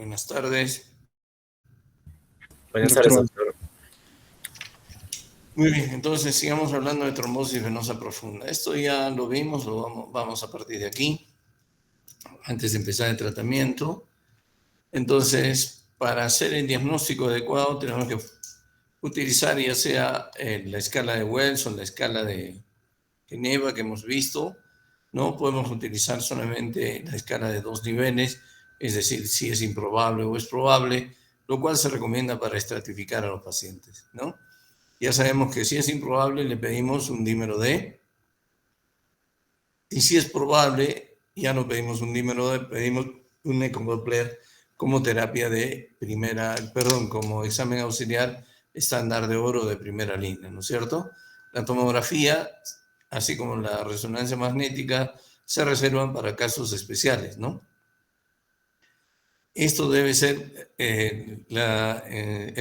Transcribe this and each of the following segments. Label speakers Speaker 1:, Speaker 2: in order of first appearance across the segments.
Speaker 1: Buenas tardes.
Speaker 2: Buenas tardes, doctor.
Speaker 1: Muy bien, entonces sigamos hablando de trombosis venosa profunda. Esto ya lo vimos, vamos a partir de aquí, antes de empezar el tratamiento. Entonces, para hacer el diagnóstico adecuado, tenemos que utilizar ya sea la escala de Wells o la escala de Geneva que hemos visto. No podemos utilizar solamente la escala de 2 niveles, es decir, si es improbable o es probable, lo cual se recomienda para estratificar a los pacientes, ¿no? Ya sabemos que si es improbable, le pedimos un dímero D. Y si es probable, ya no pedimos un dímero D, pedimos un ecodoppler como terapia de como examen auxiliar estándar de oro de primera línea, ¿no es cierto? La tomografía, así como la resonancia magnética, se reservan para casos especiales, ¿no? Esto debe ser, el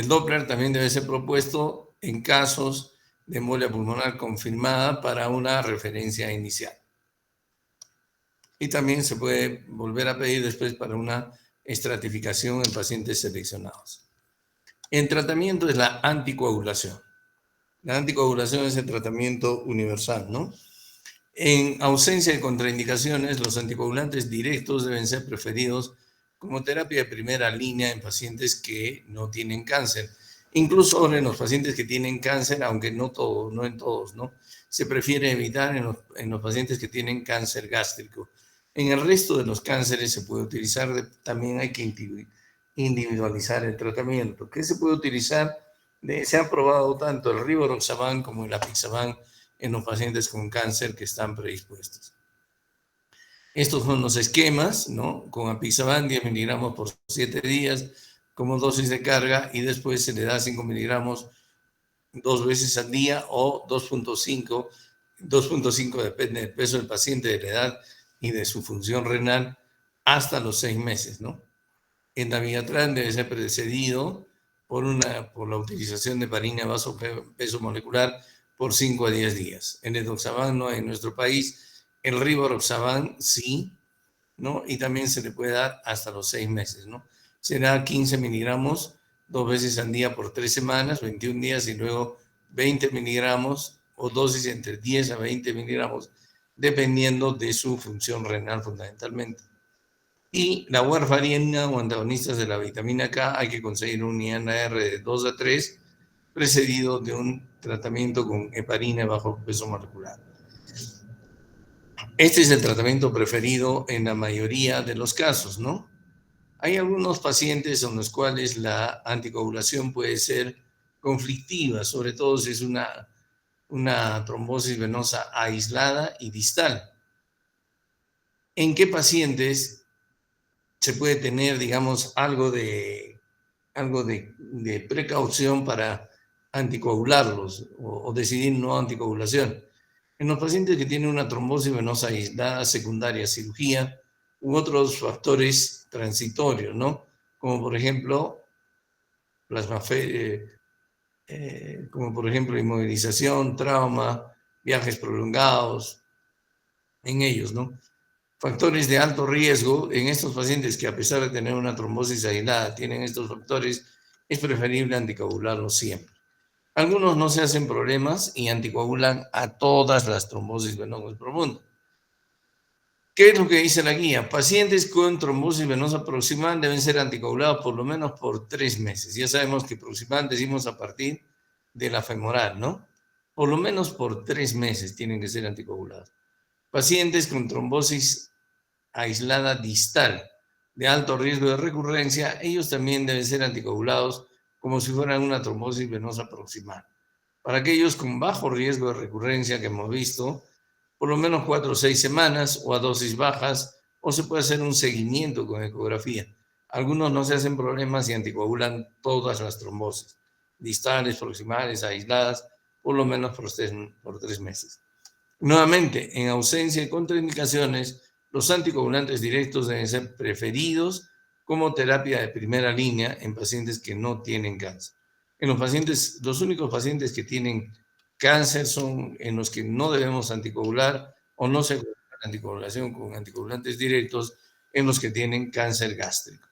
Speaker 1: Doppler también debe ser propuesto en casos de embolia pulmonar confirmada para una referencia inicial. Y también se puede volver a pedir después para una estratificación en pacientes seleccionados. El tratamiento es la anticoagulación. La anticoagulación es el tratamiento universal, ¿no? En ausencia de contraindicaciones, los anticoagulantes directos deben ser preferidos como terapia de primera línea en pacientes que no tienen cáncer. Incluso ahora en los pacientes que tienen cáncer, aunque no todos, no en todos, ¿no? Se prefiere evitar en los pacientes que tienen cáncer gástrico. En el resto de los cánceres se puede utilizar, también hay que individualizar el tratamiento. ¿Qué se puede utilizar? Se ha probado tanto el rivaroxaban como el apixaban en los pacientes con cáncer que están predispuestos. Estos son los esquemas, ¿no? Con apixaban 10 miligramos por 7 días como dosis de carga y después se le da 5 miligramos 2 veces al día o 2.5. 2.5 depende del peso del paciente, de la edad y de su función renal hasta los 6 meses, ¿no? El dabigatran debe ser precedido por la utilización de heparina bajo peso molecular por 5 a 10 días. El edoxaban no hay en nuestro país, el rivaroxaban sí, ¿no? Y también se le puede dar hasta los 6 meses, ¿no? Será 15 miligramos 2 veces al día por 3 semanas, 21 días, y luego 20 miligramos o dosis entre 10 a 20 miligramos, dependiendo de su función renal fundamentalmente. Y la warfarina o antagonistas de la vitamina K, hay que conseguir un INR de 2 a 3, precedido de un tratamiento con heparina bajo peso molecular. Este es el tratamiento preferido en la mayoría de los casos, ¿no? Hay algunos pacientes en los cuales la anticoagulación puede ser conflictiva, sobre todo si es una trombosis venosa aislada y distal. ¿En qué pacientes se puede tener, digamos, algo de precaución para anticoagularlos o decidir no anticoagulación? En los pacientes que tienen una trombosis venosa aislada secundaria a cirugía u otros factores transitorios, ¿no? Como por ejemplo, como por ejemplo inmovilización, trauma, viajes prolongados, en ellos, ¿no? Factores de alto riesgo en estos pacientes que a pesar de tener una trombosis aislada tienen estos factores, es preferible anticoagularlos siempre. Algunos no se hacen problemas y anticoagulan a todas las trombosis venosas profundas. ¿Qué es lo que dice la guía? Pacientes con trombosis venosa proximal deben ser anticoagulados por lo menos por 3 meses. Ya sabemos que proximal decimos a partir de la femoral, ¿no? Por lo menos por 3 meses tienen que ser anticoagulados. Pacientes con trombosis aislada distal de alto riesgo de recurrencia, ellos también deben ser anticoagulados como si fueran una trombosis venosa proximal. Para aquellos con bajo riesgo de recurrencia que hemos visto, por lo menos 4 o 6 semanas o a dosis bajas, o se puede hacer un seguimiento con ecografía. Algunos no se hacen problemas y anticoagulan todas las trombosis, distales, proximales, aisladas, por lo menos por 3 meses. Nuevamente, en ausencia de contraindicaciones, los anticoagulantes directos deben ser preferidos como terapia de primera línea en pacientes que no tienen cáncer. Los únicos pacientes que tienen cáncer son en los que no debemos anticoagular o no se puede anticoagulación con anticoagulantes directos en los que tienen cáncer gástrico.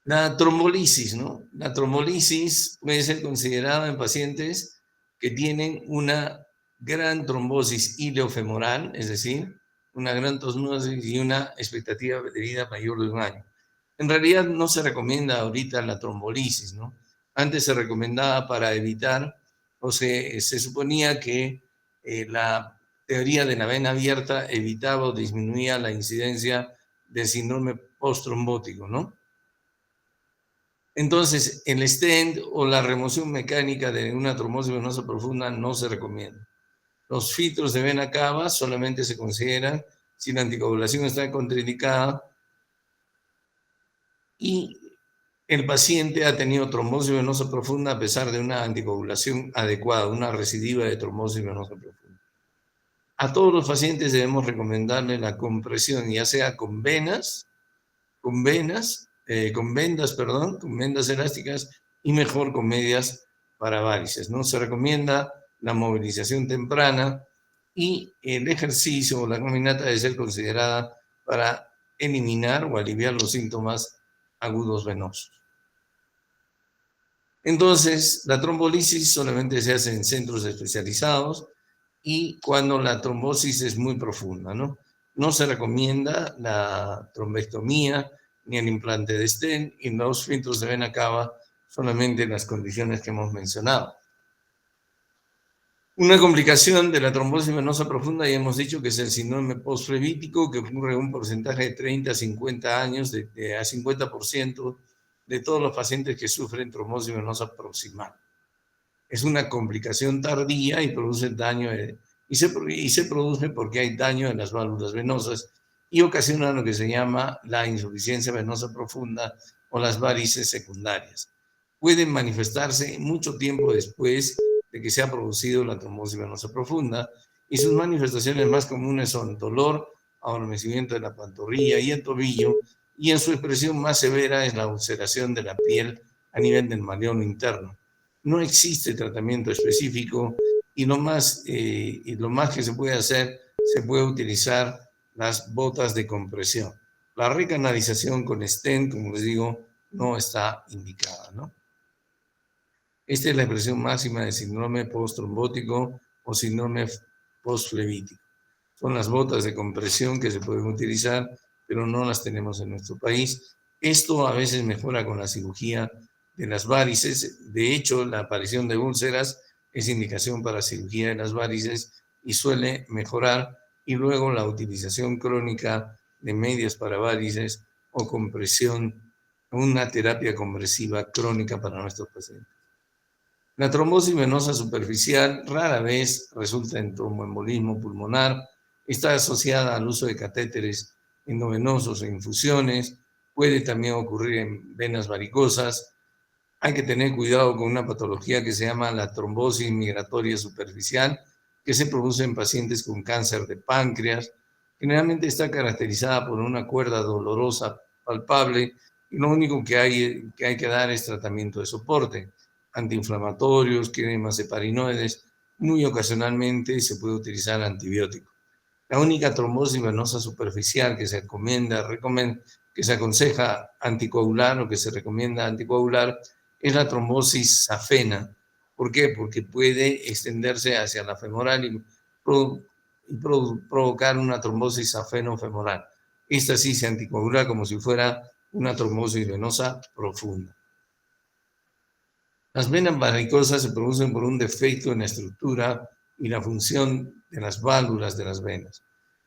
Speaker 1: La trombolisis, ¿no? La trombolisis puede ser considerada en pacientes que tienen una gran trombosis ileofemoral, es decir, una gran trombosis y una expectativa de vida mayor de 1 año. En realidad no se recomienda ahorita la trombolisis, ¿no? Antes se recomendaba para evitar, o se suponía que la teoría de la vena abierta evitaba o disminuía la incidencia del síndrome postrombótico, ¿no? Entonces, el stent o la remoción mecánica de una trombosis venosa profunda no se recomienda. Los filtros de vena cava solamente se consideran si la anticoagulación está contraindicada y el paciente ha tenido trombosis venosa profunda a pesar de una anticoagulación adecuada, una recidiva de trombosis venosa profunda. A todos los pacientes debemos recomendarle la compresión, ya sea con vendas, con vendas elásticas y mejor con medias para varices, ¿no? Se recomienda la movilización temprana y el ejercicio o la caminata debe ser considerada para eliminar o aliviar los síntomas agudos venosos. Entonces, la trombolisis solamente se hace en centros especializados y cuando la trombosis es muy profunda, ¿no? No se recomienda la trombectomía ni el implante de stent y los filtros de vena cava solamente en las condiciones que hemos mencionado. Una complicación de la trombosis venosa profunda, ya hemos dicho que es el síndrome postflebítico, que ocurre en un porcentaje de 30 a 50 años, a 50% de todos los pacientes que sufren trombosis venosa proximal. Es una complicación tardía y produce daño, y se produce porque hay daño en las válvulas venosas y ocasiona lo que se llama la insuficiencia venosa profunda o las varices secundarias. Pueden manifestarse mucho tiempo después de que se ha producido la trombosis venosa profunda y sus manifestaciones más comunes son dolor, adormecimiento de la pantorrilla y el tobillo, y en su expresión más severa es la ulceración de la piel a nivel del malleolo interno. No existe tratamiento específico y lo más que se puede hacer, se puede utilizar las botas de compresión. La recanalización con stent, como les digo, no está indicada, ¿no? Esta es la expresión máxima de síndrome postrombótico o síndrome postflebítico. Son las botas de compresión que se pueden utilizar, pero no las tenemos en nuestro país. Esto a veces mejora con la cirugía de las varices. De hecho, la aparición de úlceras es indicación para cirugía de las varices y suele mejorar, y luego la utilización crónica de medias para varices o compresión, una terapia compresiva crónica para nuestros pacientes. La trombosis venosa superficial rara vez resulta en tromboembolismo pulmonar, está asociada al uso de catéteres endovenosos e infusiones, puede también ocurrir en venas varicosas. Hay que tener cuidado con una patología que se llama la trombosis migratoria superficial, que se produce en pacientes con cáncer de páncreas. Generalmente está caracterizada por una cuerda dolorosa palpable y lo único que hay que dar es tratamiento de soporte, antiinflamatorios, cremas heparinoides. Muy ocasionalmente se puede utilizar antibiótico. La única trombosis venosa superficial que se que se aconseja anticoagular o que se recomienda anticoagular es la trombosis safena. ¿Por qué? Porque puede extenderse hacia la femoral y provocar una trombosis safeno-femoral. Esta sí se anticoagula como si fuera una trombosis venosa profunda. Las venas varicosas se producen por un defecto en la estructura y la función de las válvulas de las venas.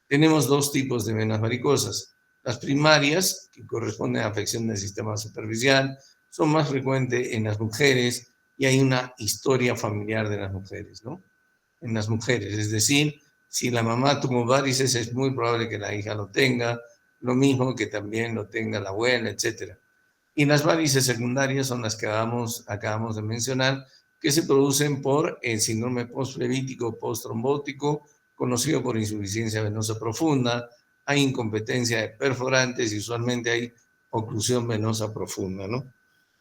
Speaker 1: Tenemos dos tipos de venas varicosas. Las primarias, que corresponden a afección del sistema superficial, son más frecuentes en las mujeres y hay una historia familiar de las mujeres, ¿no? En las mujeres, es decir, si la mamá tuvo varices, es muy probable que la hija lo tenga, lo mismo que también lo tenga la abuela, etc. Y las varices secundarias son las que acabamos de mencionar, que se producen por el síndrome postflebítico postrombótico, conocido por insuficiencia venosa profunda, hay incompetencia de perforantes y usualmente hay oclusión venosa profunda, ¿no?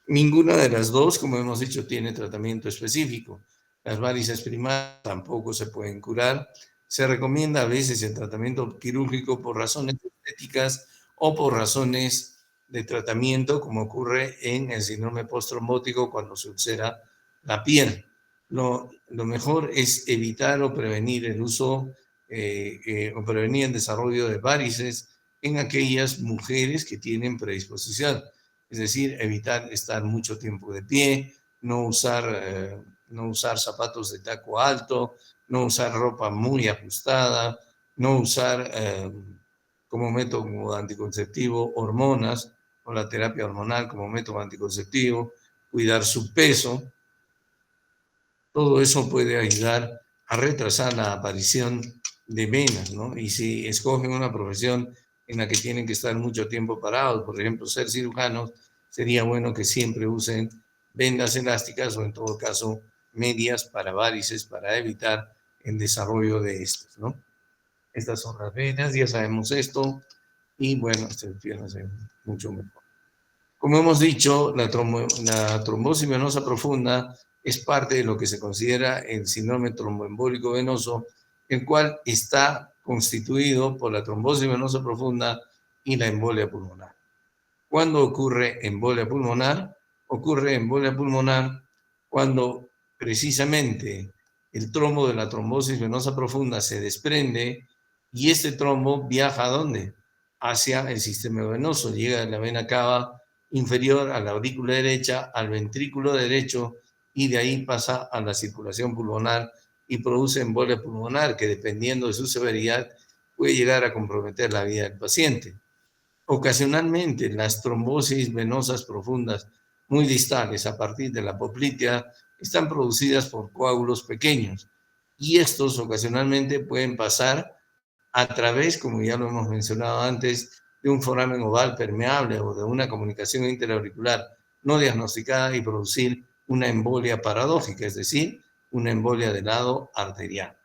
Speaker 1: Ninguna de las dos, como hemos dicho, tiene tratamiento específico. Las varices primarias tampoco se pueden curar. Se recomienda a veces el tratamiento quirúrgico por razones estéticas o por razones de tratamiento, como ocurre en el síndrome postrombótico cuando se ulcera la piel. Lo mejor es evitar o prevenir el uso o prevenir el desarrollo de varices en aquellas mujeres que tienen predisposición. Es decir, evitar estar mucho tiempo de pie, no usar zapatos de taco alto, no usar ropa muy ajustada, no usar como método anticonceptivo hormonas o la terapia hormonal como método anticonceptivo, cuidar su peso. Todo eso puede ayudar a retrasar la aparición de venas, ¿no? Y si escogen una profesión en la que tienen que estar mucho tiempo parados, por ejemplo, ser cirujanos, sería bueno que siempre usen vendas elásticas o en todo caso medias para varices para evitar el desarrollo de estas, ¿no? Estas son las venas, ya sabemos esto, y bueno, se hace mucho mejor. Como hemos dicho, la trombosis venosa profunda es parte de lo que se considera el síndrome tromboembólico venoso, el cual está constituido por la trombosis venosa profunda y la embolia pulmonar. ¿Cuándo ocurre embolia pulmonar? Ocurre embolia pulmonar cuando precisamente el trombo de la trombosis venosa profunda se desprende y este trombo viaja ¿a dónde? Hacia el sistema venoso, llega de la vena cava inferior a la aurícula derecha, al ventrículo derecho y de ahí pasa a la circulación pulmonar y produce embolia pulmonar que dependiendo de su severidad puede llegar a comprometer la vida del paciente. Ocasionalmente, las trombosis venosas profundas muy distales a partir de la poplitea están producidas por coágulos pequeños y estos ocasionalmente pueden pasar a través, como ya lo hemos mencionado antes, de un foramen oval permeable o de una comunicación interauricular no diagnosticada y producir una embolia paradójica, es decir, una embolia del lado arterial.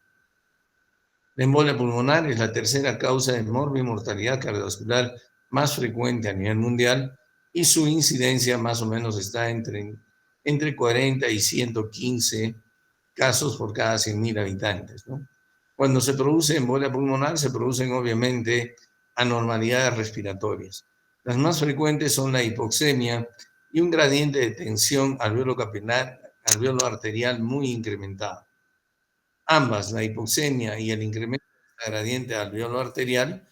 Speaker 1: La embolia pulmonar es la tercera causa de morbimortalidad cardiovascular más frecuente a nivel mundial y su incidencia más o menos está entre 40 y 115 casos por cada 100.000 habitantes, ¿no? Cuando se produce embolia pulmonar se producen obviamente anormalidades respiratorias. Las más frecuentes son la hipoxemia y un gradiente de tensión alveolo arterial muy incrementado. Ambas, la hipoxemia y el incremento del gradiente alveolo arterial,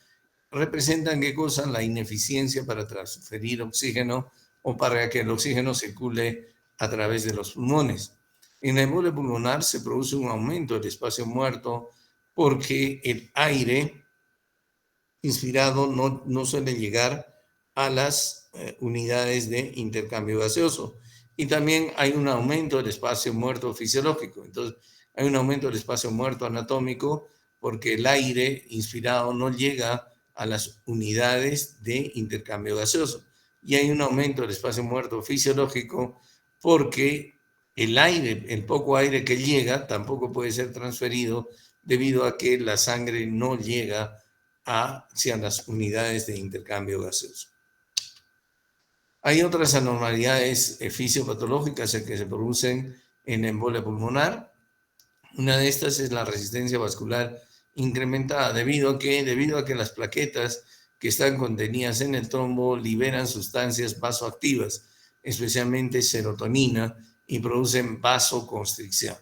Speaker 1: representan ¿qué cosa? La ineficiencia para transferir oxígeno o para que el oxígeno circule a través de los pulmones. En la embolia pulmonar se produce un aumento del espacio muerto porque el aire inspirado no suele llegar a las unidades de intercambio gaseoso. Y también hay un aumento del espacio muerto fisiológico. Entonces, hay un aumento del espacio muerto anatómico porque el aire inspirado no llega a las unidades de intercambio gaseoso. Y hay un aumento del espacio muerto fisiológico porque el aire, el poco aire que llega, tampoco puede ser transferido debido a que la sangre no llega hacia las unidades de intercambio gaseoso. Hay otras anormalidades fisiopatológicas que se producen en la embolia pulmonar. Una de estas es la resistencia vascular incrementada, debido a que las plaquetas que están contenidas en el trombo liberan sustancias vasoactivas, especialmente serotonina, y producen vasoconstricción.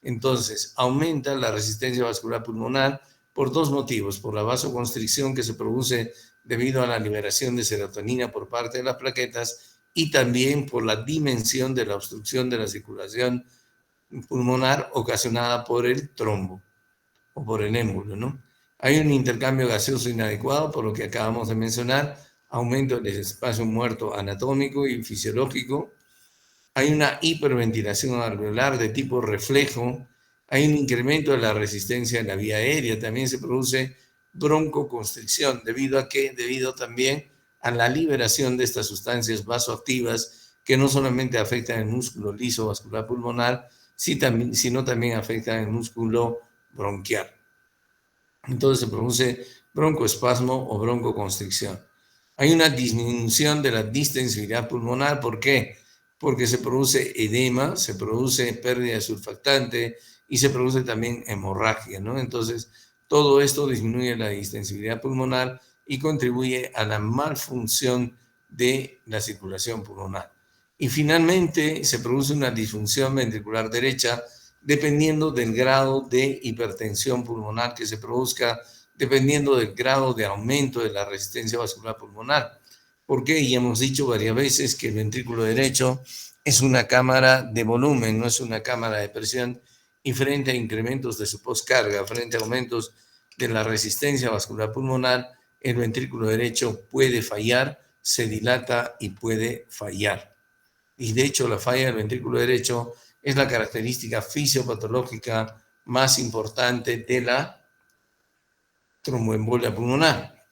Speaker 1: Entonces, aumenta la resistencia vascular pulmonar por dos motivos: por la vasoconstricción que se produce debido a la liberación de serotonina por parte de las plaquetas y también por la dimensión de la obstrucción de la circulación pulmonar ocasionada por el trombo o por el émbolo, ¿no? Hay un intercambio gaseoso inadecuado, por lo que acabamos de mencionar, aumento del espacio muerto anatómico y fisiológico. Hay una hiperventilación alveolar de tipo reflejo. Hay un incremento de la resistencia en la vía aérea. También se produce broncoconstricción, debido también a la liberación de estas sustancias vasoactivas que no solamente afectan el músculo liso vascular pulmonar, sino también afectan el músculo bronquial. Entonces se produce broncoespasmo o broncoconstricción. Hay una disminución de la distensibilidad pulmonar. ¿Por qué? Porque se produce edema, se produce pérdida de surfactante y se produce también hemorragia, ¿no? Entonces, todo esto disminuye la distensibilidad pulmonar y contribuye a la malfunción de la circulación pulmonar. Y finalmente se produce una disfunción ventricular derecha dependiendo del grado de hipertensión pulmonar que se produzca, dependiendo del grado de aumento de la resistencia vascular pulmonar. Porque ya hemos dicho varias veces que el ventrículo derecho es una cámara de volumen, no es una cámara de presión, y frente a incrementos de su postcarga, frente a aumentos de la resistencia vascular pulmonar, el ventrículo derecho puede fallar, se dilata y puede fallar. Y de hecho la falla del ventrículo derecho es la característica fisiopatológica más importante de la tromboembolia pulmonar.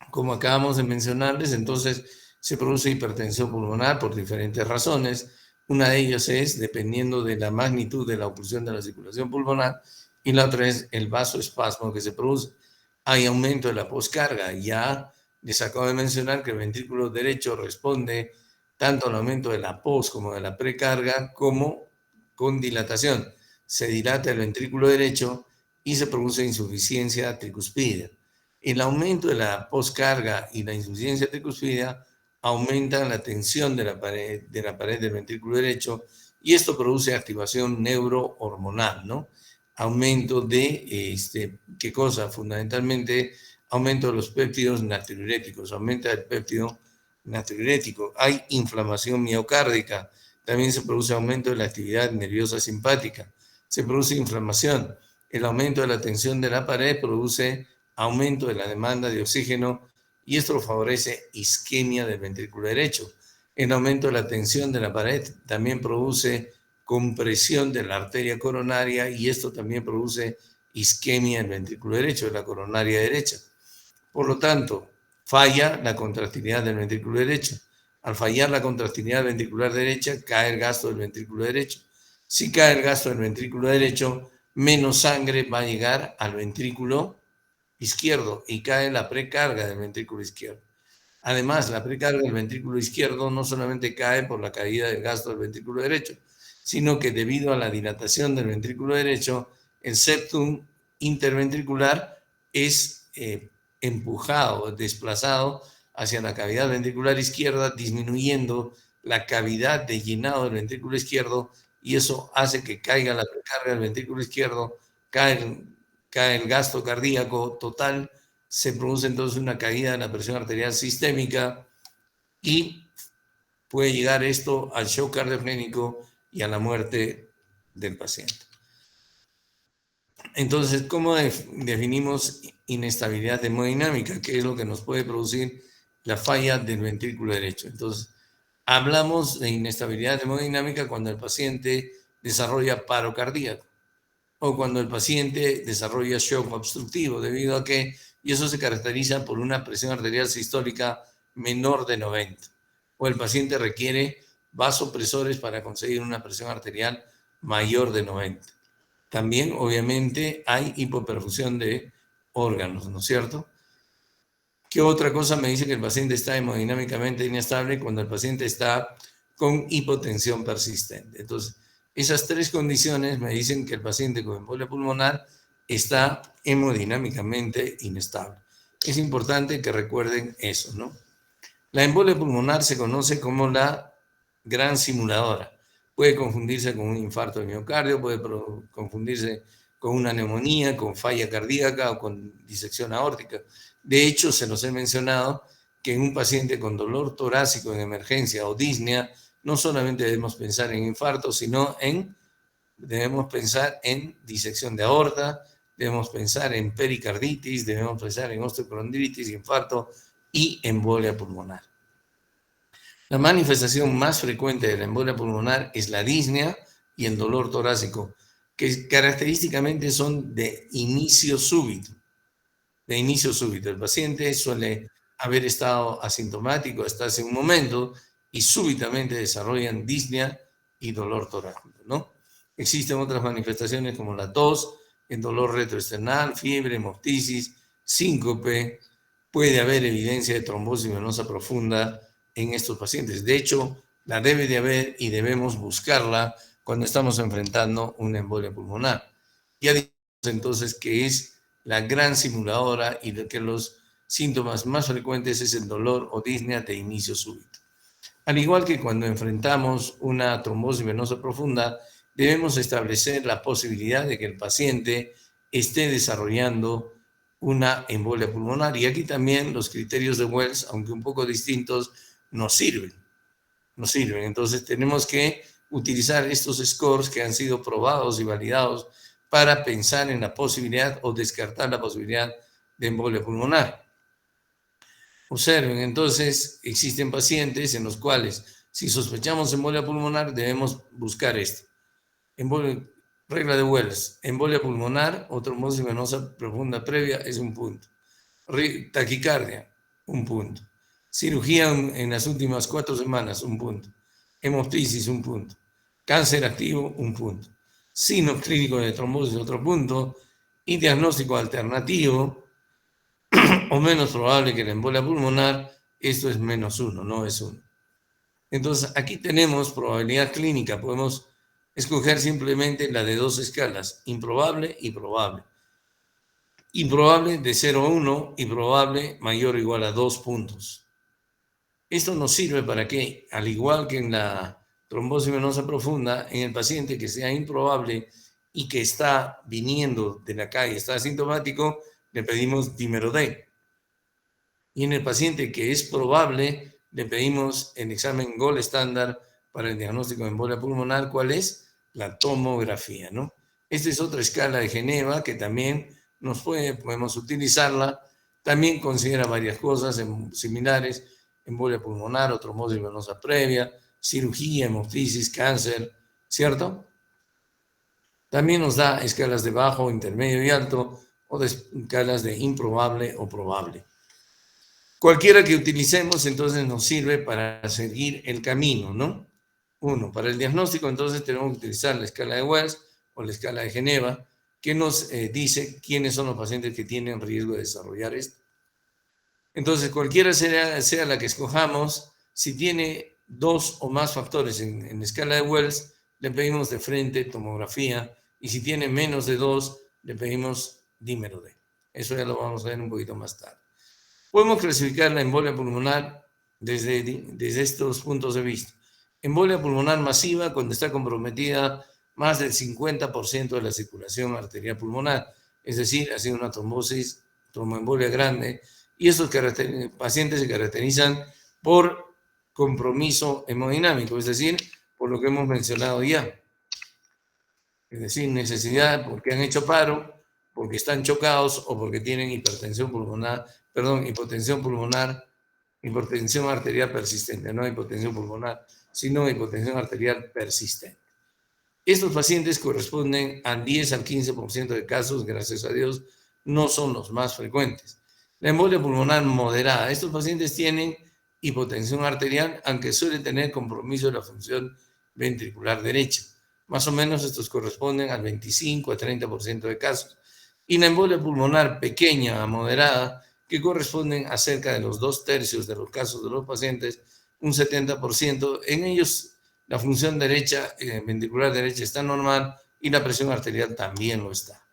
Speaker 1: Como acabamos de mencionarles, entonces se produce hipertensión pulmonar por diferentes razones. Una de ellas es dependiendo de la magnitud de la oclusión de la circulación pulmonar y la otra es el vasoespasmo que se produce. Hay aumento de la poscarga. Ya les acabo de mencionar que el ventrículo derecho responde tanto al aumento de la pos como de la precarga como con dilatación. Se dilata el ventrículo derecho y se produce insuficiencia tricuspidea. El aumento de la poscarga y la insuficiencia tricuspidea aumentan la tensión de la pared del ventrículo derecho y esto produce activación neurohormonal, ¿no? Aumento de, ¿qué cosa? Fundamentalmente, aumento de los péptidos natriuréticos, aumenta el péptido natriurético. Hay inflamación miocárdica, también se produce aumento de la actividad nerviosa simpática, se produce inflamación. El aumento de la tensión de la pared produce aumento de la demanda de oxígeno y esto favorece isquemia del ventrículo derecho. El aumento de la tensión de la pared también produce compresión de la arteria coronaria y esto también produce isquemia del ventrículo derecho, de la coronaria derecha. Por lo tanto, falla la contractilidad del ventrículo derecho. Al fallar la contractilidad ventricular derecha, cae el gasto del ventrículo derecho. Si cae el gasto del ventrículo derecho, menos sangre va a llegar al ventrículo izquierdo y cae la precarga del ventrículo izquierdo. Además, la precarga del ventrículo izquierdo no solamente cae por la caída del gasto del ventrículo derecho, sino que debido a la dilatación del ventrículo derecho, el septum interventricular es empujado, desplazado hacia la cavidad ventricular izquierda, disminuyendo la cavidad de llenado del ventrículo izquierdo y eso hace que caiga la precarga del ventrículo izquierdo, cae el gasto cardíaco total, se produce entonces una caída de la presión arterial sistémica y puede llegar esto al shock cardiogénico y a la muerte del paciente. Entonces, ¿cómo definimos inestabilidad hemodinámica? ¿Qué es lo que nos puede producir la falla del ventrículo derecho? Entonces, hablamos de inestabilidad hemodinámica cuando el paciente desarrolla paro cardíaco o cuando el paciente desarrolla shock obstructivo, debido a que, y eso se caracteriza por una presión arterial sistólica menor de 90, o el paciente requiere vasopresores para conseguir una presión arterial mayor de 90. También, obviamente, hay hipoperfusión de órganos, ¿no es cierto? ¿Qué otra cosa me dice que el paciente está hemodinámicamente inestable? Cuando el paciente está con hipotensión persistente. Entonces, esas tres condiciones me dicen que el paciente con embolia pulmonar está hemodinámicamente inestable. Es importante que recuerden eso, ¿no? La embolia pulmonar se conoce como la gran simuladora. Puede confundirse con un infarto de miocardio, puede confundirse con una neumonía, con falla cardíaca o con disección aórtica. De hecho, se los he mencionado que en un paciente con dolor torácico en emergencia o disnea, no solamente debemos pensar en infarto, sino debemos pensar en disección de aorta, debemos pensar en pericarditis, debemos pensar en osteocondritis, infarto y embolia pulmonar. La manifestación más frecuente de la embolia pulmonar es la disnea y el dolor torácico, que característicamente son de inicio súbito. De inicio súbito. El paciente suele haber estado asintomático hasta hace un momento y súbitamente desarrollan disnea y dolor torácico, ¿no? Existen otras manifestaciones como la tos, el dolor retroesternal, fiebre, hemoptisis, síncope. Puede haber evidencia de trombosis venosa profunda en estos pacientes. De hecho, la debe de haber y debemos buscarla cuando estamos enfrentando una embolia pulmonar. Ya dijimos entonces que es la gran simuladora y de que los síntomas más frecuentes es el dolor o disnea de inicio súbito. Al igual que cuando enfrentamos una trombosis venosa profunda, debemos establecer la posibilidad de que el paciente esté desarrollando una embolia pulmonar. Y aquí también los criterios de Wells, aunque un poco distintos, nos sirven. Entonces tenemos que utilizar estos scores que han sido probados y validados para pensar en la posibilidad o descartar la posibilidad de embolia pulmonar. Observen, entonces existen pacientes en los cuales si sospechamos embolia pulmonar debemos buscar esto. Regla de Wells, embolia pulmonar o trombosis venosa profunda previa es un punto. Taquicardia, un punto. Cirugía en las últimas 4 semanas, un punto. Hemoptisis, un punto. Cáncer activo, un punto. Signos clínicos de trombosis, otro punto. Y diagnóstico alternativo, o menos probable que la embolia pulmonar, esto es -1, no es 1. Entonces, aquí tenemos probabilidad clínica. Podemos escoger simplemente la de 2 escalas, improbable y probable. Improbable de 0 a 1 y probable mayor o igual a 2 puntos. Esto nos sirve para que, al igual que en la trombosis venosa profunda, en el paciente que sea improbable y que está viniendo de la calle, está asintomático, le pedimos Dimerodec. Y en el paciente que es probable, le pedimos el examen Gold estándar para el diagnóstico de embolia pulmonar. ¿Cuál es? La tomografía, ¿no? Esta es otra escala de Geneva que también podemos utilizarla. También considera varias cosas similares: embolia pulmonar o trombosis venosa previa, cirugía, hemoptisis, cáncer, ¿cierto? También nos da escalas de bajo, intermedio y alto, o de escalas de improbable o probable. Cualquiera que utilicemos, entonces, nos sirve para seguir el camino, ¿no? Para el diagnóstico, entonces, tenemos que utilizar la escala de Wells o la escala de Geneva, que nos dice quiénes son los pacientes que tienen riesgo de desarrollar esto. Entonces, cualquiera sea la que escojamos, si tiene 2 o más factores en la escala de Wells, le pedimos de frente tomografía, y si tiene menos de 2, le pedimos Dimerodec. Eso ya lo vamos a ver un poquito más tarde. Podemos clasificar la embolia pulmonar desde estos puntos de vista. Embolia pulmonar masiva, cuando está comprometida más del 50% de la circulación arterial pulmonar, es decir, ha sido una trombosis, tromboembolia grande, y estos pacientes se caracterizan por compromiso hemodinámico, es decir, por lo que hemos mencionado ya. Es decir, necesidad porque han hecho paro, porque están chocados o porque tienen hipertensión pulmonar, hipotensión pulmonar, hipertensión arterial persistente, no hipotensión pulmonar, sino hipotensión arterial persistente. Estos pacientes corresponden al 10 al 15% de casos, gracias a Dios, no son los más frecuentes. La embolia pulmonar moderada, estos pacientes tienen hipotensión arterial, aunque suele tener compromiso de la función ventricular derecha. Más o menos estos corresponden al 25 a 30% de casos. Y la embolia pulmonar pequeña a moderada, que corresponden a cerca de los 2/3 de los casos de los pacientes, un 70%, en ellos la función derecha, ventricular derecha está normal y la presión arterial también lo está.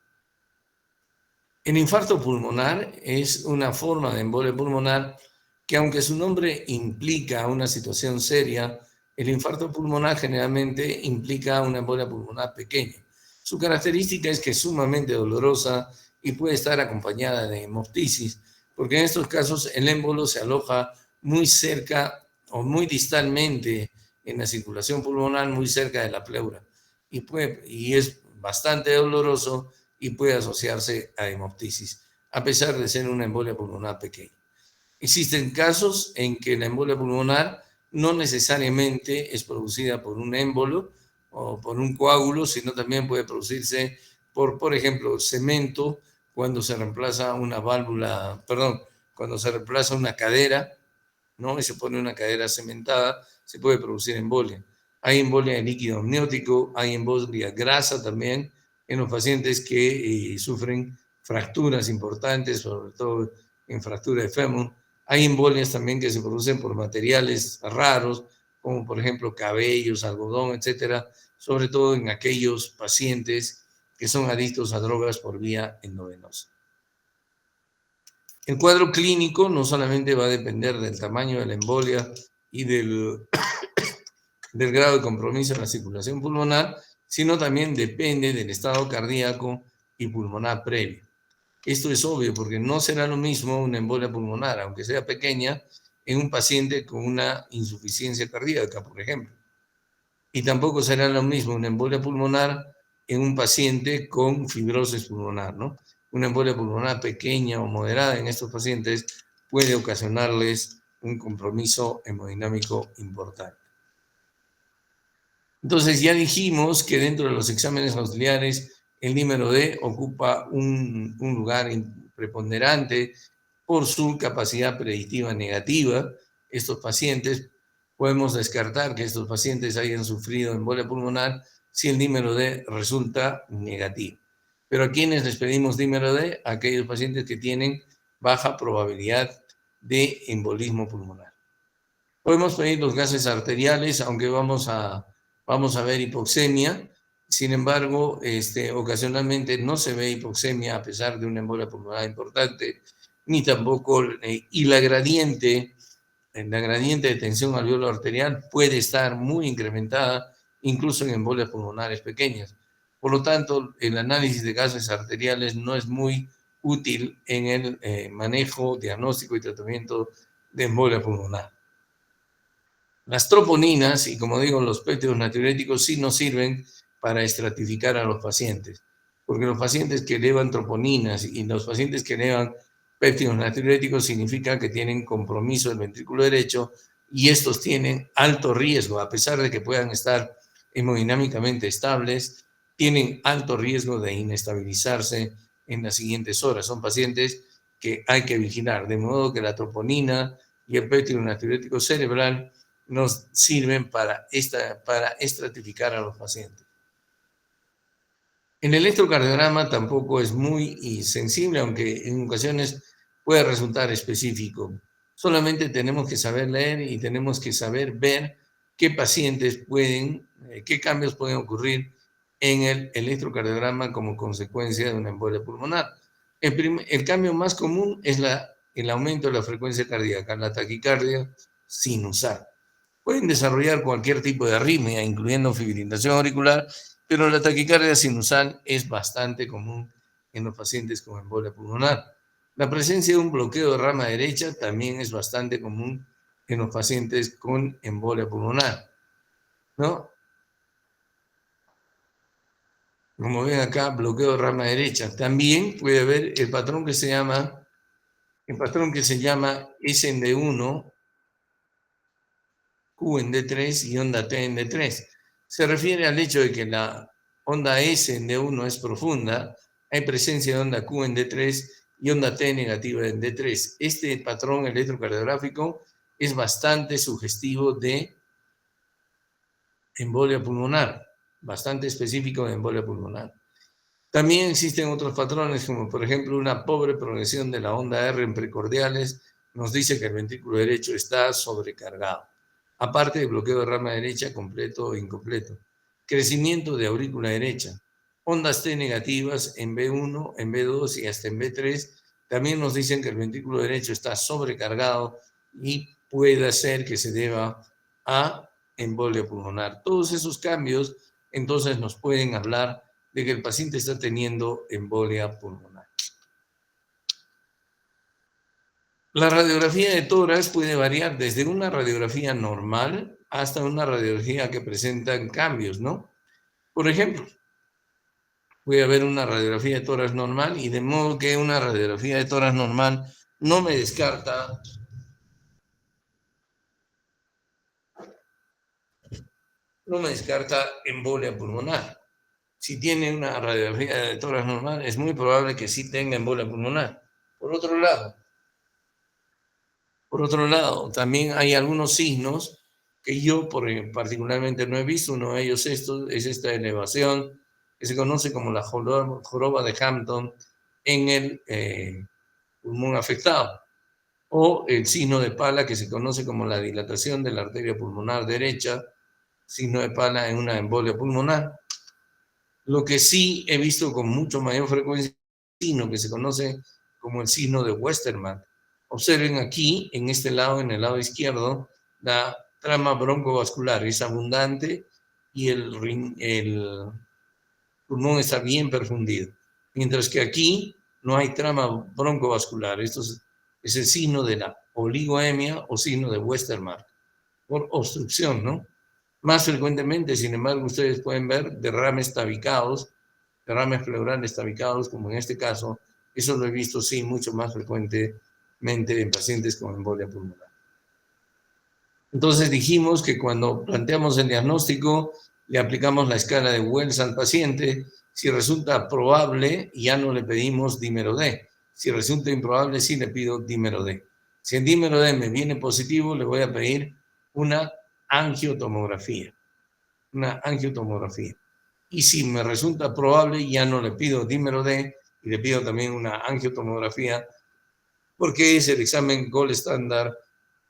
Speaker 1: El infarto pulmonar es una forma de embolia pulmonar que, aunque su nombre implica una situación seria, el infarto pulmonar generalmente implica una embolia pulmonar pequeña. Su característica es que es sumamente dolorosa y puede estar acompañada de hemoptisis, porque en estos casos el émbolo se aloja muy cerca o muy distalmente en la circulación pulmonar, muy cerca de la pleura, y es bastante doloroso y puede asociarse a hemoptisis, a pesar de ser una embolia pulmonar pequeña. Existen casos en que la embolia pulmonar no necesariamente es producida por un émbolo o por un coágulo, sino también puede producirse por ejemplo, cemento, cuando se reemplaza una válvula, cuando se reemplaza una cadera, ¿no? Y se pone una cadera cementada, se puede producir embolia. Hay embolia de líquido amniótico, hay embolia grasa también en los pacientes que sufren fracturas importantes, sobre todo en fractura de fémur. Hay embolias también que se producen por materiales raros, como por ejemplo cabellos, algodón, etcétera, sobre todo en aquellos pacientes que son adictos a drogas por vía endovenosa. El cuadro clínico no solamente va a depender del tamaño de la embolia y del grado de compromiso en la circulación pulmonar, sino también depende del estado cardíaco y pulmonar previo. Esto es obvio porque no será lo mismo una embolia pulmonar, aunque sea pequeña, en un paciente con una insuficiencia cardíaca, por ejemplo. Y tampoco será lo mismo una embolia pulmonar en un paciente con fibrosis pulmonar, ¿no? Una embolia pulmonar pequeña o moderada en estos pacientes puede ocasionarles un compromiso hemodinámico importante. Entonces ya dijimos que dentro de los exámenes auxiliares el dímero D ocupa un lugar preponderante por su capacidad predictiva negativa. Estos pacientes, podemos descartar que estos pacientes hayan sufrido embolia pulmonar si el dímero D resulta negativo. Pero ¿a quiénes les pedimos dímero D? A aquellos pacientes que tienen baja probabilidad de embolismo pulmonar. Podemos pedir los gases arteriales, aunque vamos a ver hipoxemia. Sin embargo, ocasionalmente no se ve hipoxemia a pesar de una embolia pulmonar importante, ni tampoco, y la gradiente de tensión alveolo arterial puede estar muy incrementada, incluso en embolias pulmonares pequeñas. Por lo tanto, el análisis de gases arteriales no es muy útil en el manejo, diagnóstico y tratamiento de embolia pulmonar. Las troponinas, y como digo, los péptidos natriuréticos sí nos sirven para estratificar a los pacientes, porque los pacientes que elevan troponinas y los pacientes que elevan péptidos natriuréticos significa que tienen compromiso del ventrículo derecho y estos tienen alto riesgo, a pesar de que puedan estar hemodinámicamente estables, tienen alto riesgo de inestabilizarse en las siguientes horas. Son pacientes que hay que vigilar, de modo que la troponina y el péptido natriurético cerebral nos sirven para estratificar a los pacientes. El electrocardiograma tampoco es muy sensible, aunque en ocasiones puede resultar específico. Solamente tenemos que saber leer y tenemos que saber ver qué pacientes qué cambios pueden ocurrir en el electrocardiograma como consecuencia de una embolia pulmonar. El cambio más común es el aumento de la frecuencia cardíaca, la taquicardia sinusal. Pueden desarrollar cualquier tipo de arritmia, incluyendo fibrilación auricular, pero la taquicardia sinusal es bastante común en los pacientes con embolia pulmonar. La presencia de un bloqueo de rama derecha también es bastante común en los pacientes con embolia pulmonar, ¿no? Como ven acá, bloqueo de rama derecha. También puede haber el patrón que se llama SND1, Q en D3 y onda T en D3. Se refiere al hecho de que la onda S en D1 es profunda, hay presencia de onda Q en D3 y onda T negativa en D3. Este patrón electrocardiográfico es bastante sugestivo de embolia pulmonar, bastante específico de embolia pulmonar. También existen otros patrones, como por ejemplo una pobre progresión de la onda R en precordiales, nos dice que el ventrículo derecho está sobrecargado. Aparte de bloqueo de rama derecha completo o incompleto. Crecimiento de aurícula derecha. Ondas T negativas en B1, en B2 y hasta en B3 también nos dicen que el ventrículo derecho está sobrecargado y puede ser que se deba a embolia pulmonar. Todos esos cambios entonces nos pueden hablar de que el paciente está teniendo embolia pulmonar. La radiografía de tórax puede variar desde una radiografía normal hasta una radiografía que presenta cambios, ¿no? Por ejemplo, puede haber una radiografía de tórax normal y de modo que una radiografía de tórax normal no me descarta embolia pulmonar. Si tiene una radiografía de tórax normal, es muy probable que sí tenga embolia pulmonar. Por otro lado, también hay algunos signos que yo particularmente no he visto. Uno de ellos es esta elevación que se conoce como la joroba de Hampton en el pulmón afectado, o el signo de Pala que se conoce como la dilatación de la arteria pulmonar derecha, signo de Pala en una embolia pulmonar. Lo que sí he visto con mucho mayor frecuencia, signo que se conoce como el signo de Westermarck. Observen aquí, en este lado, en el lado izquierdo, la trama broncovascular es abundante y el pulmón está bien perfundido. Mientras que aquí no hay trama broncovascular. Esto es el signo de la oligoemia o signo de Westermarck, por obstrucción, ¿no? Más frecuentemente, sin embargo, ustedes pueden ver derrames tabicados, derrames pleurales tabicados, como en este caso. Eso lo he visto, sí, mucho más frecuentemente en pacientes con embolia pulmonar. Entonces dijimos que cuando planteamos el diagnóstico, le aplicamos la escala de Wells al paciente. Si resulta probable, ya no le pedimos dímero D. Si resulta improbable, sí le pido dímero D. Si el dímero D me viene positivo, le voy a pedir una angiotomografía. Una angiotomografía. Y si me resulta probable, ya no le pido dímero D y le pido también una angiotomografía, porque es el examen gold estándar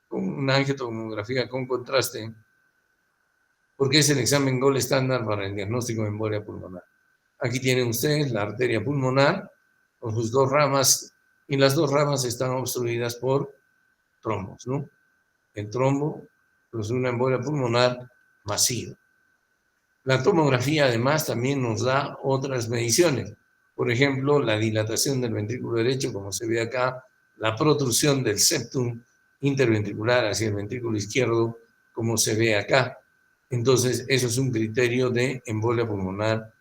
Speaker 1: con una angiotomografía con contraste, porque es el examen gold estándar para el diagnóstico de embolia pulmonar. Aquí tienen ustedes la arteria pulmonar con sus dos ramas, y las dos ramas están obstruidas por trombos, ¿no? El trombo es una embolia pulmonar masiva. La tomografía además también nos da otras mediciones. Por ejemplo, la dilatación del ventrículo derecho, como se ve acá, la protrusión del septum interventricular hacia el ventrículo izquierdo, como se ve acá. Entonces, eso es un criterio de embolia pulmonar,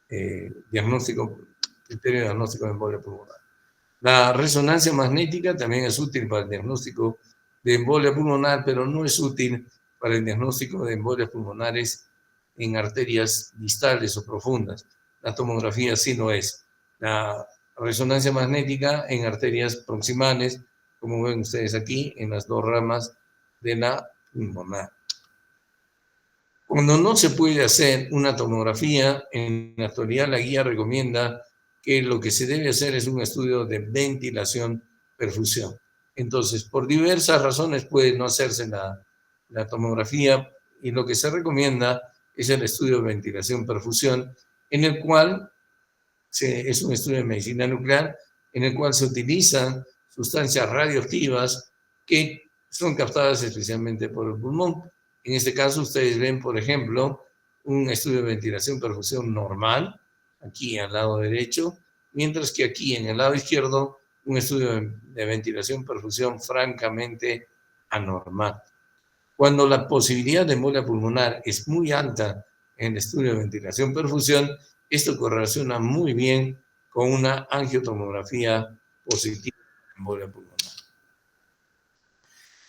Speaker 1: criterio de diagnóstico de embolia pulmonar. La resonancia magnética también es útil para el diagnóstico de embolia pulmonar, pero no es útil para el diagnóstico de embolias pulmonares en arterias distales o profundas. La tomografía sí lo es. La resonancia magnética en arterias proximales, como ven ustedes aquí, en las dos ramas de la pulmonar. Cuando no se puede hacer una tomografía, en la actualidad la guía recomienda que lo que se debe hacer es un estudio de ventilación-perfusión. Entonces, por diversas razones puede no hacerse la tomografía, y lo que se recomienda es el estudio de ventilación-perfusión, en el cual es un estudio de medicina nuclear, en el cual se utilizan sustancias radioactivas que son captadas especialmente por el pulmón. En este caso, ustedes ven, por ejemplo, un estudio de ventilación-perfusión normal, aquí al lado derecho, mientras que aquí en el lado izquierdo, un estudio de ventilación-perfusión francamente anormal. Cuando la posibilidad de embolia pulmonar es muy alta en el estudio de ventilación-perfusión, esto correlaciona muy bien con una angiotomografía positiva de embolia pulmonar.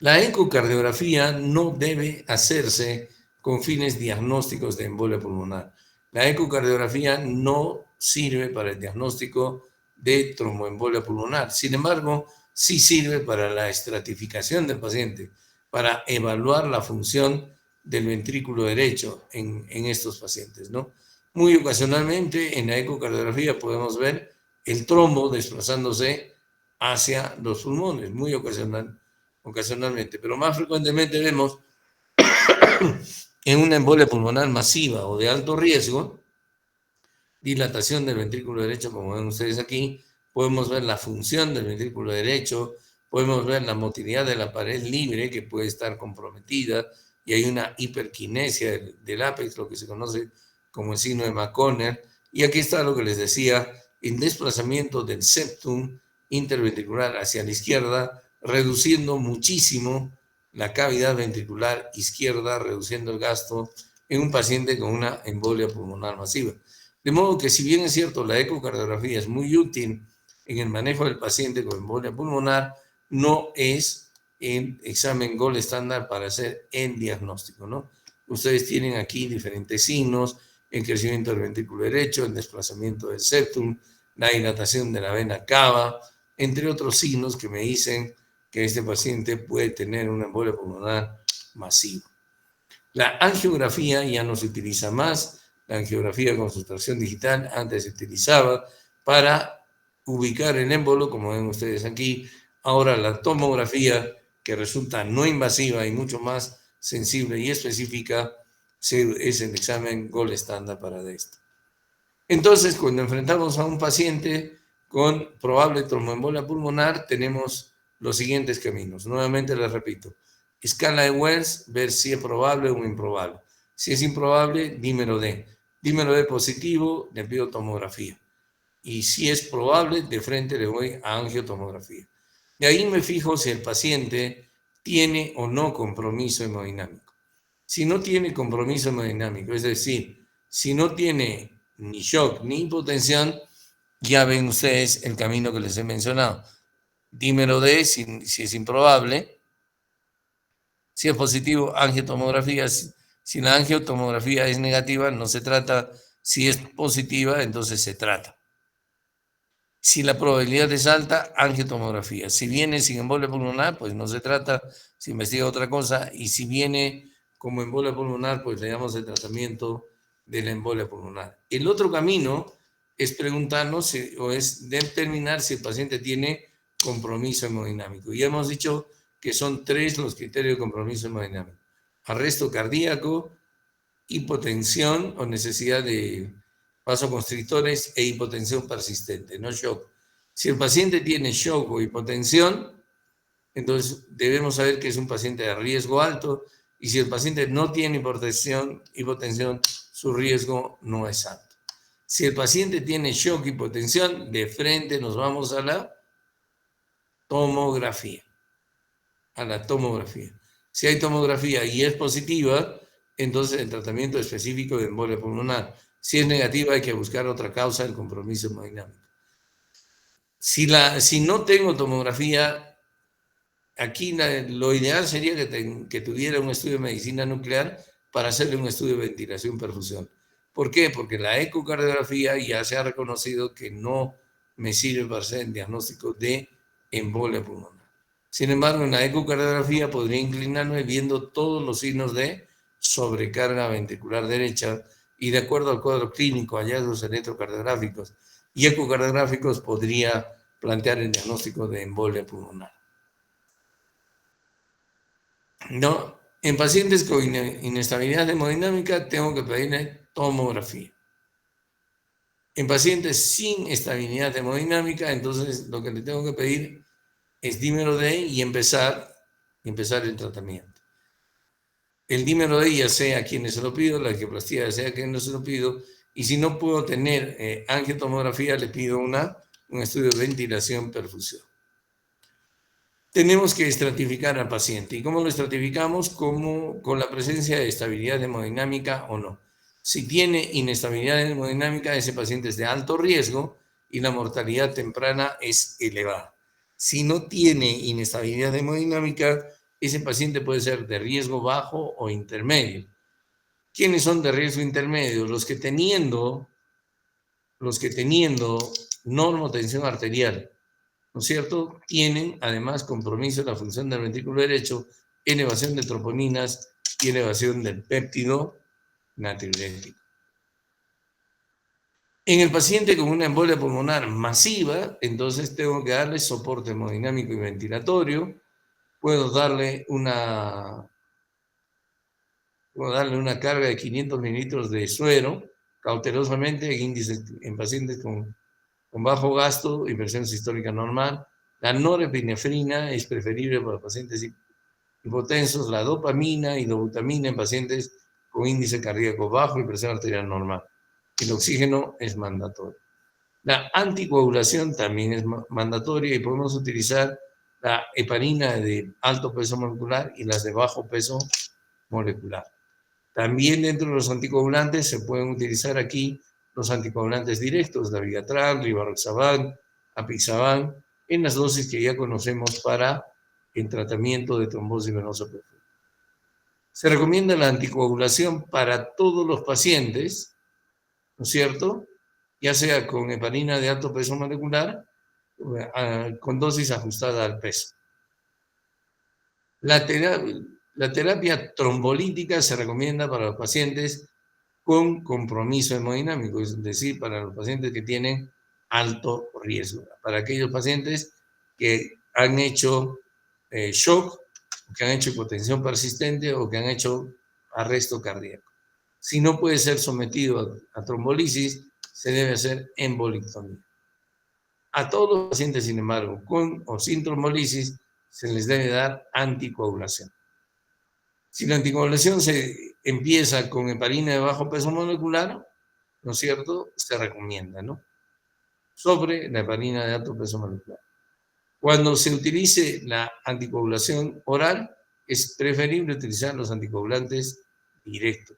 Speaker 1: La ecocardiografía no debe hacerse con fines diagnósticos de embolia pulmonar. La ecocardiografía no sirve para el diagnóstico de tromboembolia pulmonar. Sin embargo, sí sirve para la estratificación del paciente, para evaluar la función del ventrículo derecho en estos pacientes, ¿no? Muy ocasionalmente en la ecocardiografía podemos ver el trombo desplazándose hacia los pulmones, muy ocasionalmente, pero más frecuentemente vemos en una embolia pulmonar masiva o de alto riesgo, dilatación del ventrículo derecho, como ven ustedes aquí, podemos ver la función del ventrículo derecho, podemos ver la motilidad de la pared libre que puede estar comprometida, y hay una hiperquinesia del ápex, lo que se conoce como el signo de McConnell. Y aquí está lo que les decía, el desplazamiento del septum interventricular hacia la izquierda, reduciendo muchísimo la cavidad ventricular izquierda, reduciendo el gasto en un paciente con una embolia pulmonar masiva. De modo que, si bien es cierto, la ecocardiografía es muy útil en el manejo del paciente con embolia pulmonar, no es el examen gold estándar para hacer el diagnóstico, ¿no? Ustedes tienen aquí diferentes signos: el crecimiento del ventrículo derecho, el desplazamiento del septum, la dilatación de la vena cava, entre otros signos que me dicen que este paciente puede tener una embolia pulmonar masiva. La angiografía ya no se utiliza más. La angiografía con sustracción digital antes se utilizaba para ubicar el émbolo, como ven ustedes aquí. Ahora la tomografía, que resulta no invasiva y mucho más sensible y específica, es el examen gold estándar para esto. Entonces, cuando enfrentamos a un paciente con probable tromboembolia pulmonar tenemos los siguientes caminos. Nuevamente les repito. Escala de Wells, ver si es probable o improbable. Si es improbable, dímelo D. Dímelo D positivo, le pido tomografía. Y si es probable, de frente le voy a angiotomografía. De ahí me fijo si el paciente tiene o no compromiso hemodinámico. Si no tiene compromiso hemodinámico, es decir, si no tiene ni shock ni hipotensión, ya ven ustedes el camino que les he mencionado. Dímelo D si es improbable. Si es positivo, angiotomografía. Si la angiotomografía es negativa, no se trata. Si es positiva, entonces se trata. Si la probabilidad es alta, angiotomografía. Si viene sin embolia pulmonar, pues no se trata, se investiga otra cosa. Y si viene como embolia pulmonar, pues le damos el tratamiento de la embolia pulmonar. El otro camino es preguntarnos o es determinar si el paciente tiene compromiso hemodinámico. Ya hemos dicho que son 3 los criterios de compromiso hemodinámico: arresto cardíaco, hipotensión o necesidad de vasoconstrictores e hipotensión persistente, no shock. Si el paciente tiene shock o hipotensión, entonces debemos saber que es un paciente de riesgo alto, y si el paciente no tiene hipotensión, su riesgo no es alto. Si el paciente tiene shock, hipotensión, de frente nos vamos a la tomografía. Si hay tomografía y es positiva, entonces el tratamiento específico de embolia pulmonar. Si es negativa, hay que buscar otra causa del compromiso hemodinámico. Si no tengo tomografía, aquí lo ideal sería que tuviera un estudio de medicina nuclear para hacerle un estudio de ventilación-perfusión. ¿Por qué? Porque la ecocardiografía ya se ha reconocido que no me sirve para hacer el diagnóstico de embolia pulmonar. Sin embargo, en la ecocardiografía podría inclinarme viendo todos los signos de sobrecarga ventricular derecha y, de acuerdo al cuadro clínico, hallazgos electrocardiográficos y ecocardiográficos, podría plantear el diagnóstico de embolia pulmonar. No, en pacientes con inestabilidad hemodinámica tengo que pedirle tomografía. En pacientes sin estabilidad hemodinámica, entonces lo que le tengo que pedir es dímero D y empezar el tratamiento. El dímero D ya sea a quienes se lo pido, la angioplastía ya sea a quienes se lo pido, y si no puedo tener angiotomografía, le pido un estudio de ventilación-perfusión. Tenemos que estratificar al paciente. ¿Y cómo lo estratificamos? Con la presencia de estabilidad hemodinámica o no. Si tiene inestabilidad hemodinámica, ese paciente es de alto riesgo y la mortalidad temprana es elevada. Si no tiene inestabilidad hemodinámica, ese paciente puede ser de riesgo bajo o intermedio. ¿Quiénes son de riesgo intermedio? Los que teniendo normotensión arterial, ¿no es cierto?, tienen además compromiso de la función del ventrículo derecho, elevación de troponinas y elevación del péptido natriurético. En el paciente con una embolia pulmonar masiva, entonces tengo que darle soporte hemodinámico y ventilatorio. Puedo darle una carga de 500 mililitros de suero, cautelosamente, en pacientes con bajo gasto y presión sistólica normal. La norepinefrina es preferible para pacientes hipotensos, la dopamina y dobutamina en pacientes con índice cardíaco bajo y presión arterial normal. El oxígeno es mandatorio. La anticoagulación también es mandatoria y podemos utilizar la heparina de alto peso molecular y las de bajo peso molecular. También dentro de los anticoagulantes se pueden utilizar aquí los anticoagulantes directos, dabigatran, rivaroxaban, apixaban, en las dosis que ya conocemos para el tratamiento de trombosis venosa profunda. Se recomienda la anticoagulación para todos los pacientes, ¿no es cierto?, ya sea con heparina de alto peso molecular, con dosis ajustada al peso. La terapia trombolítica se recomienda para los pacientes con compromiso hemodinámico, es decir, para los pacientes que tienen alto riesgo, para aquellos pacientes que han hecho shock, que han hecho hipotensión persistente o que han hecho arresto cardíaco. Si no puede ser sometido a trombolisis, se debe hacer embolictomía. A todos los pacientes, sin embargo, con o sin trombolisis, se les debe dar anticoagulación. Si la anticoagulación se empieza con heparina de bajo peso molecular, ¿no es cierto?, se recomienda, ¿no?, sobre la heparina de alto peso molecular. Cuando se utilice la anticoagulación oral, es preferible utilizar los anticoagulantes directos.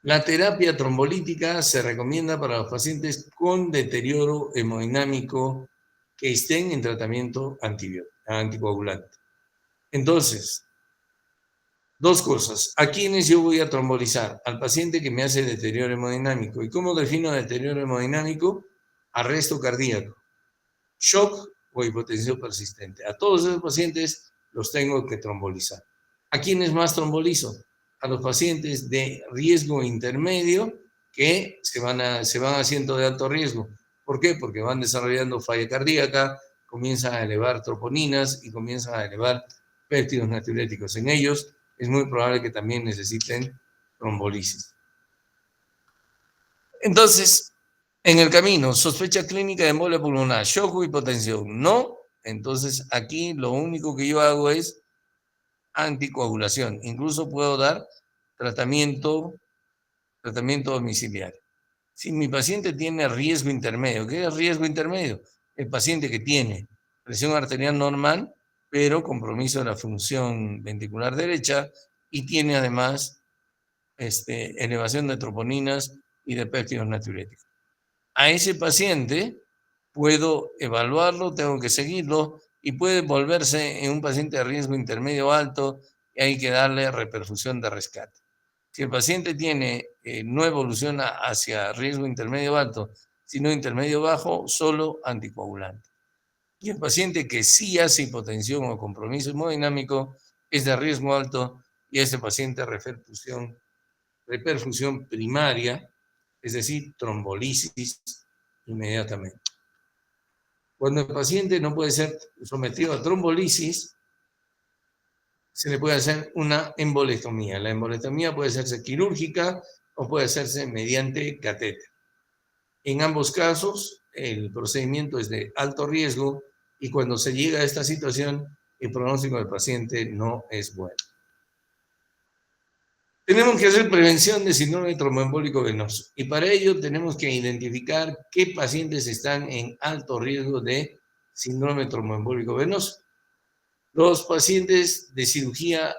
Speaker 1: La terapia trombolítica se recomienda para los pacientes con deterioro hemodinámico que estén en tratamiento anticoagulante. Entonces, dos cosas. ¿A quiénes yo voy a trombolizar? Al paciente que me hace deterioro hemodinámico. ¿Y cómo defino deterioro hemodinámico? Arresto cardíaco, shock o hipotensión persistente. A todos esos pacientes los tengo que trombolizar. ¿A quiénes más trombolizo? A los pacientes de riesgo intermedio que se van haciendo de alto riesgo. ¿Por qué? Porque van desarrollando falla cardíaca, comienzan a elevar troponinas y comienzan a elevar péptidos natriuréticos. En ellos es muy probable que también necesiten trombolisis. Entonces, en el camino, sospecha clínica de embolia pulmonar, shock o hipotensión. No, entonces aquí lo único que yo hago es anticoagulación. Incluso puedo dar tratamiento domiciliario. Si mi paciente tiene riesgo intermedio, ¿qué es riesgo intermedio? El paciente que tiene presión arterial normal, pero compromiso de la función ventricular derecha y tiene además elevación de troponinas y de péptidos natriuréticos. A ese paciente puedo evaluarlo, tengo que seguirlo y puede volverse en un paciente de riesgo intermedio alto y hay que darle reperfusión de rescate. Si el paciente no evoluciona hacia riesgo intermedio alto, sino intermedio bajo, solo anticoagulante. Y el paciente que sí hace hipotensión o compromiso hemodinámico es de riesgo alto y a ese paciente reperfusión primaria, es decir, trombolisis inmediatamente. Cuando el paciente no puede ser sometido a trombolisis, se le puede hacer una embolectomía. La embolectomía puede hacerse quirúrgica o puede hacerse mediante catéter. En ambos casos, el procedimiento es de alto riesgo y cuando se llega a esta situación, el pronóstico del paciente no es bueno. Tenemos que hacer prevención de síndrome tromboembólico venoso y para ello tenemos que identificar qué pacientes están en alto riesgo de síndrome tromboembólico venoso. Los pacientes de cirugía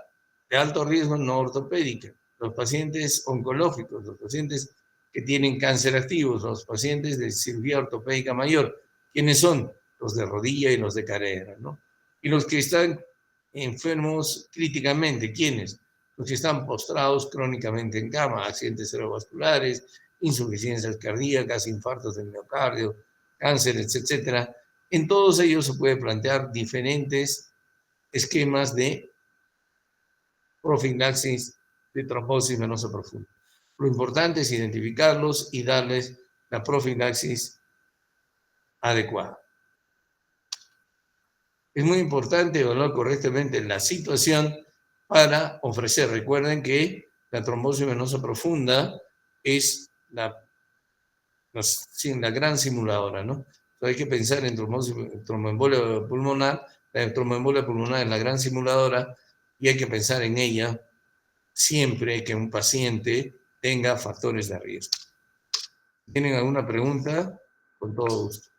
Speaker 1: de alto riesgo no ortopédica, los pacientes oncológicos, los pacientes que tienen cáncer activo, los pacientes de cirugía ortopédica mayor. ¿Quiénes son? Los de rodilla y los de cadera, ¿no? Y los que están enfermos críticamente, ¿quiénes? Los que están postrados crónicamente en cama, accidentes cerebrovasculares, insuficiencias cardíacas, infartos del miocardio, cánceres, etc. En todos ellos se puede plantear diferentes esquemas de profilaxis de trombosis venosa profunda. Lo importante es identificarlos y darles la profilaxis adecuada. Es muy importante evaluar correctamente la situación para ofrecer. Recuerden que la trombosis venosa profunda es la gran simuladora, ¿no? Entonces hay que pensar en tromboembolia pulmonar. La tromboembolia pulmonar es la gran simuladora y hay que pensar en ella siempre que un paciente tenga factores de riesgo. ¿Tienen alguna pregunta? Con todo gusto.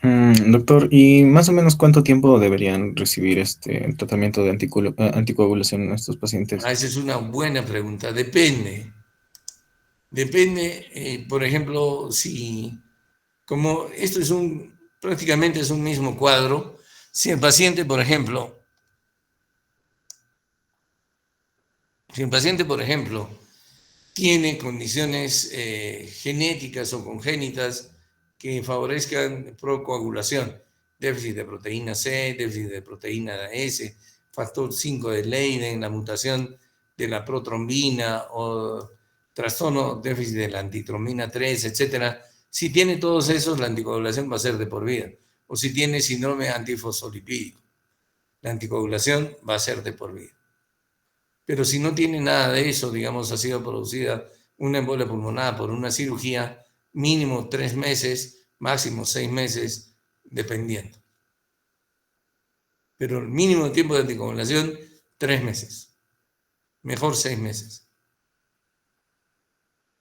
Speaker 3: Doctor, ¿y más o menos cuánto tiempo deberían recibir el tratamiento de anticoagulación a estos pacientes?
Speaker 1: Esa es una buena pregunta. Depende. Depende, por ejemplo, si, como esto es prácticamente es un mismo cuadro, si el paciente, por ejemplo, tiene condiciones genéticas o congénitas que favorezcan procoagulación, déficit de proteína C, déficit de proteína S, factor 5 de Leiden, la mutación de la protrombina o trastorno déficit de la antitrombina 3, etc. Si tiene todos esos, la anticoagulación va a ser de por vida. O si tiene síndrome antifosfolipídico, la anticoagulación va a ser de por vida. Pero si no tiene nada de eso, digamos, ha sido producida una embolia pulmonar por una cirugía, mínimo 3 meses, máximo 6 meses, dependiendo. Pero el mínimo de tiempo de anticoagulación, 3 meses. Mejor 6 meses.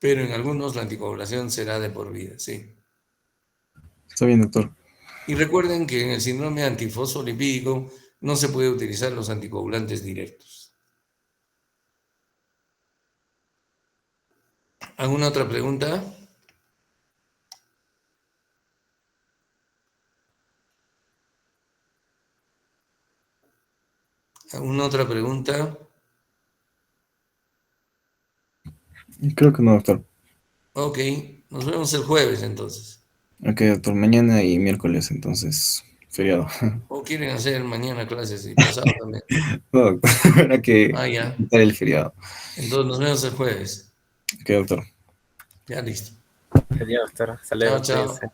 Speaker 1: Pero en algunos la anticoagulación será de por vida, sí.
Speaker 3: Está bien, doctor.
Speaker 1: Y recuerden que en el síndrome antifosfolipídico no se puede utilizar los anticoagulantes directos. ¿Alguna otra pregunta? ¿Alguna otra pregunta?
Speaker 3: Creo que no, doctor.
Speaker 1: Ok, nos vemos el jueves entonces.
Speaker 3: Ok, doctor, mañana y miércoles, entonces, feriado.
Speaker 1: ¿O quieren hacer mañana clases y pasado también?
Speaker 3: No, doctor, habrá que
Speaker 1: Ah, ya.
Speaker 3: quitar el feriado.
Speaker 1: Entonces nos vemos el jueves.
Speaker 3: Ok, doctor.
Speaker 1: Ya listo.
Speaker 2: Genial, doctor. Hasta
Speaker 1: Chao,
Speaker 2: luego,
Speaker 1: chao.
Speaker 2: cuídense.